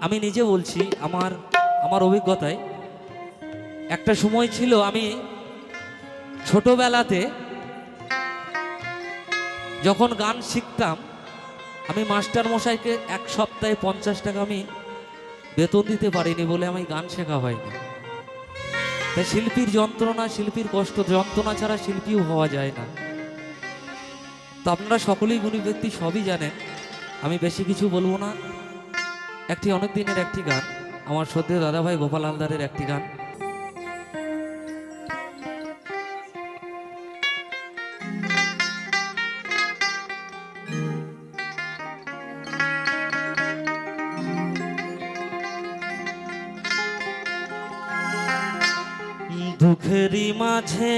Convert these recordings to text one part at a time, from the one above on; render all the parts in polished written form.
আমি নিজে বলছি আমার আমার অভিজ্ঞতায় একটা সময় ছিল আমি ছোটবেলাতে যখন গান শিখতাম আমি মাস্টার মশাইকে এক সপ্তাহে 50 টাকা আমি বেতন দিতে পারিনি বলে আমি গান শেখা হয়নি। তাই শিল্পীর যন্ত্রণা শিল্পীর কষ্ট যন্ত্রণা ছাড়া শিল্পীও হওয়া যায় না। তো আপনারা সকলেই গুণী ব্যক্তি সবই জানেন, আমি বেশি কিছু বলবো না। একটি অনেক দিনের একটি গান, আমার শ্রদ্ধেয় দাদাভাই গোপাল হালদারের একটি গান। দুঃখেরই মাঝে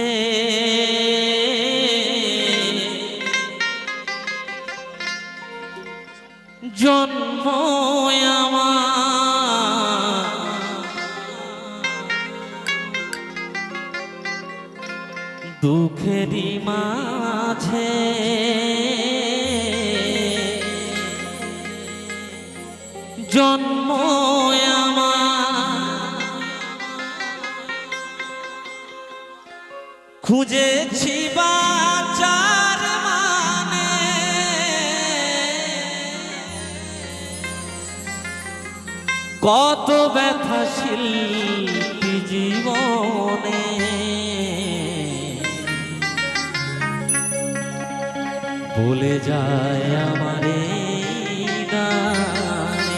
জন্ম আমার, দুঃখেরই মাঝে জন্ম আমার, খুঁজেছি বাঁচার মানে কত ব্যথা শিল্পী জীবনে, বলে যায় আমারে গানে।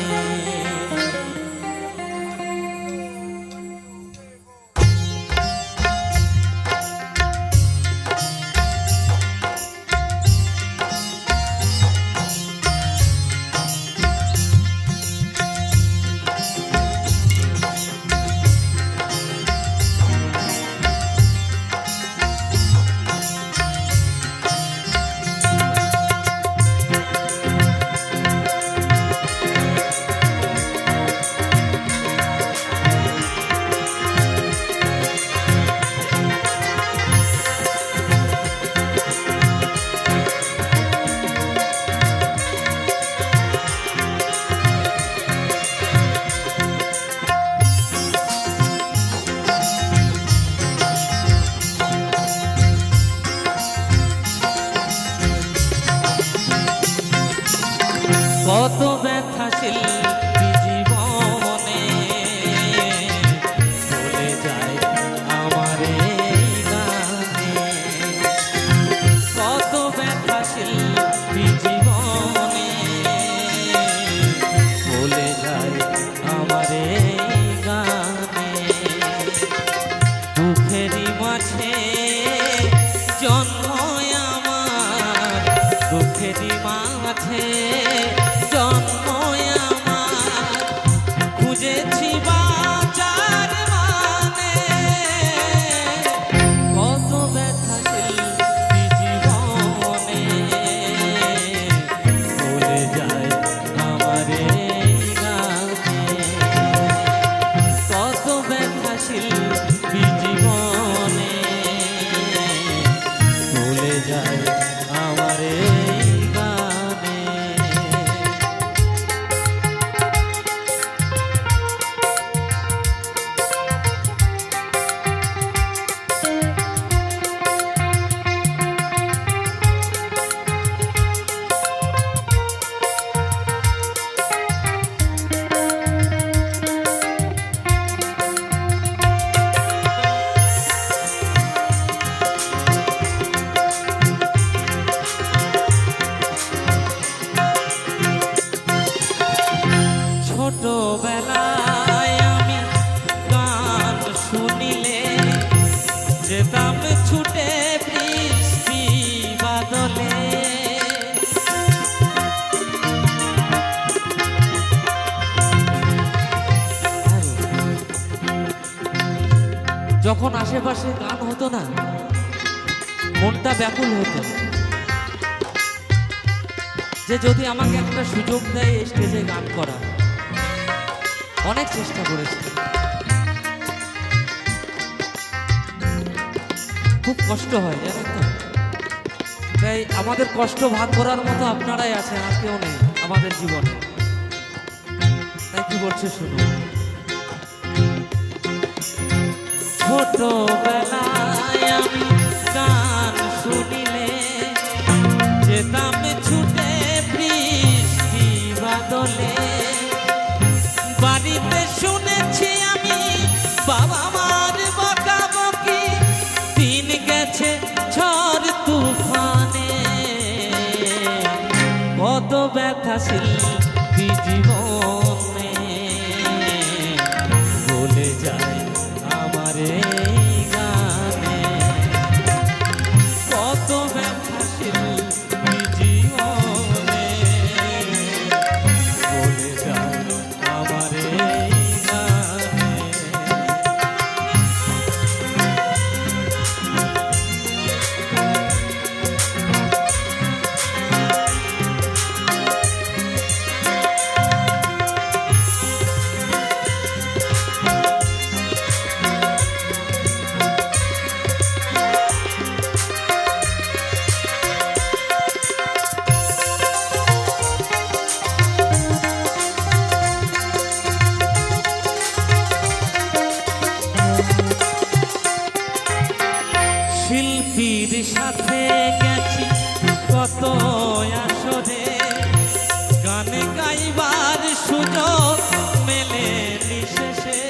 কত ব্যথা শিল্পী জীবনে, বলে যায় আমারে গানে। কত ব্যথা শিল্পী জীবনে, বলে যায় আমারে গানে। দুঃখেরই মাঝে জন্ম আমার, দুঃখেরই মাঝে জন্ম আমার, খুঁজেছি বাঁচার মানে কত ব্যথা শিল্পী জীবনে, বলে যায় আমারে গানে। কত ব্যথা শিল্পী জীবনে, বলে যায় আমারে গানে। ছোটবেলায় আমি গান শুনিলে যেতাম ছুটে বৃষ্টি বাদলে, যখন আশেপাশে গান হতো না মনটা ব্যাকুল হতো যে যদি আমাকে একটা সুযোগ দেয় স্টেজে গান করা। অনেক চেষ্টা করেছি, খুব কষ্ট হয় জানেন তো। তাই আমাদের কষ্ট ভাগ করার মতো আপনারাই আছেন, আর কেউ নেই আমাদের জীবনে। তাই গানে কি বলছে শুনুন। ছোটবেলায় আমি গান শুনিলে যেতাম ছুটে বৃষ্টি বাদলে, বাড়িতে শুনেছি আমি বাবা মার বকাবকি, দিন গেছে ঝড় তুফানে, কত ব্যথাশীল জীবনে বলে যায় আমার এই গানে, কত ব্যথাশীল জীবনে বলে যায় আমার এই গানে। শিল্পীর সাথে গেছি কত আসরে, গানে গাইবার সুযোগ মেলেনি শেষে,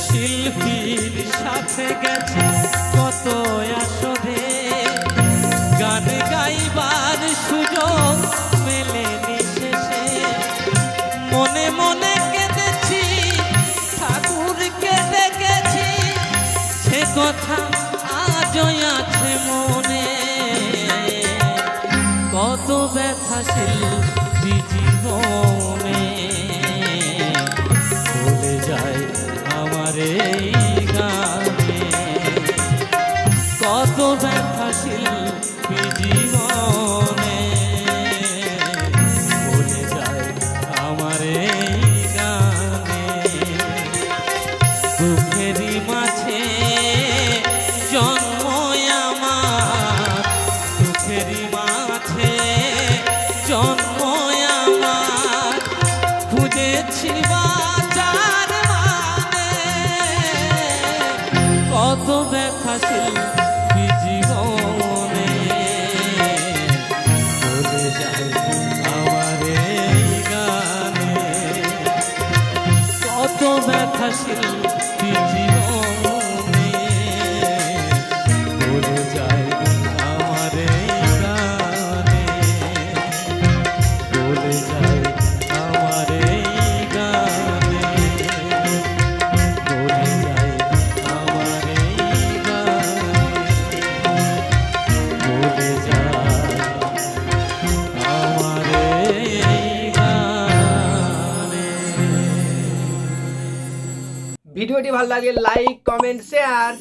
শিল্পীর সাথে গেছি কত আসরে, গানে গাইবার সুযোগ মেলেনি শেষে, মনে মনে কেঁদেছি ঠাকুরকে ডেকেছি, সে কথা আজও আছে মনে, কত ব্যথাশীল জীবনে বলে যায় আমার এই গানে, কত ব্যথাশীল জীবনে বলে যায় আমার এই গানে, দুঃখেরই মাঝে জন্ম আমার, দুঃখেরই মাঝে জন্ম আমার, খুঁজেছি বাঁচার মানে, কত ব্যথাশীল জীবনে বলে যায় আমার এই গানে, কত ব্যথাশীল জীবনে বলে যায় আমার এই গানে, বলে যায় আমার এই গানে, বলে যায় আমার এই গানে, বলে যায় আমার এই গানে। ভিডিওটি ভালো লাগে লাইক কমেন্ট শেয়ার।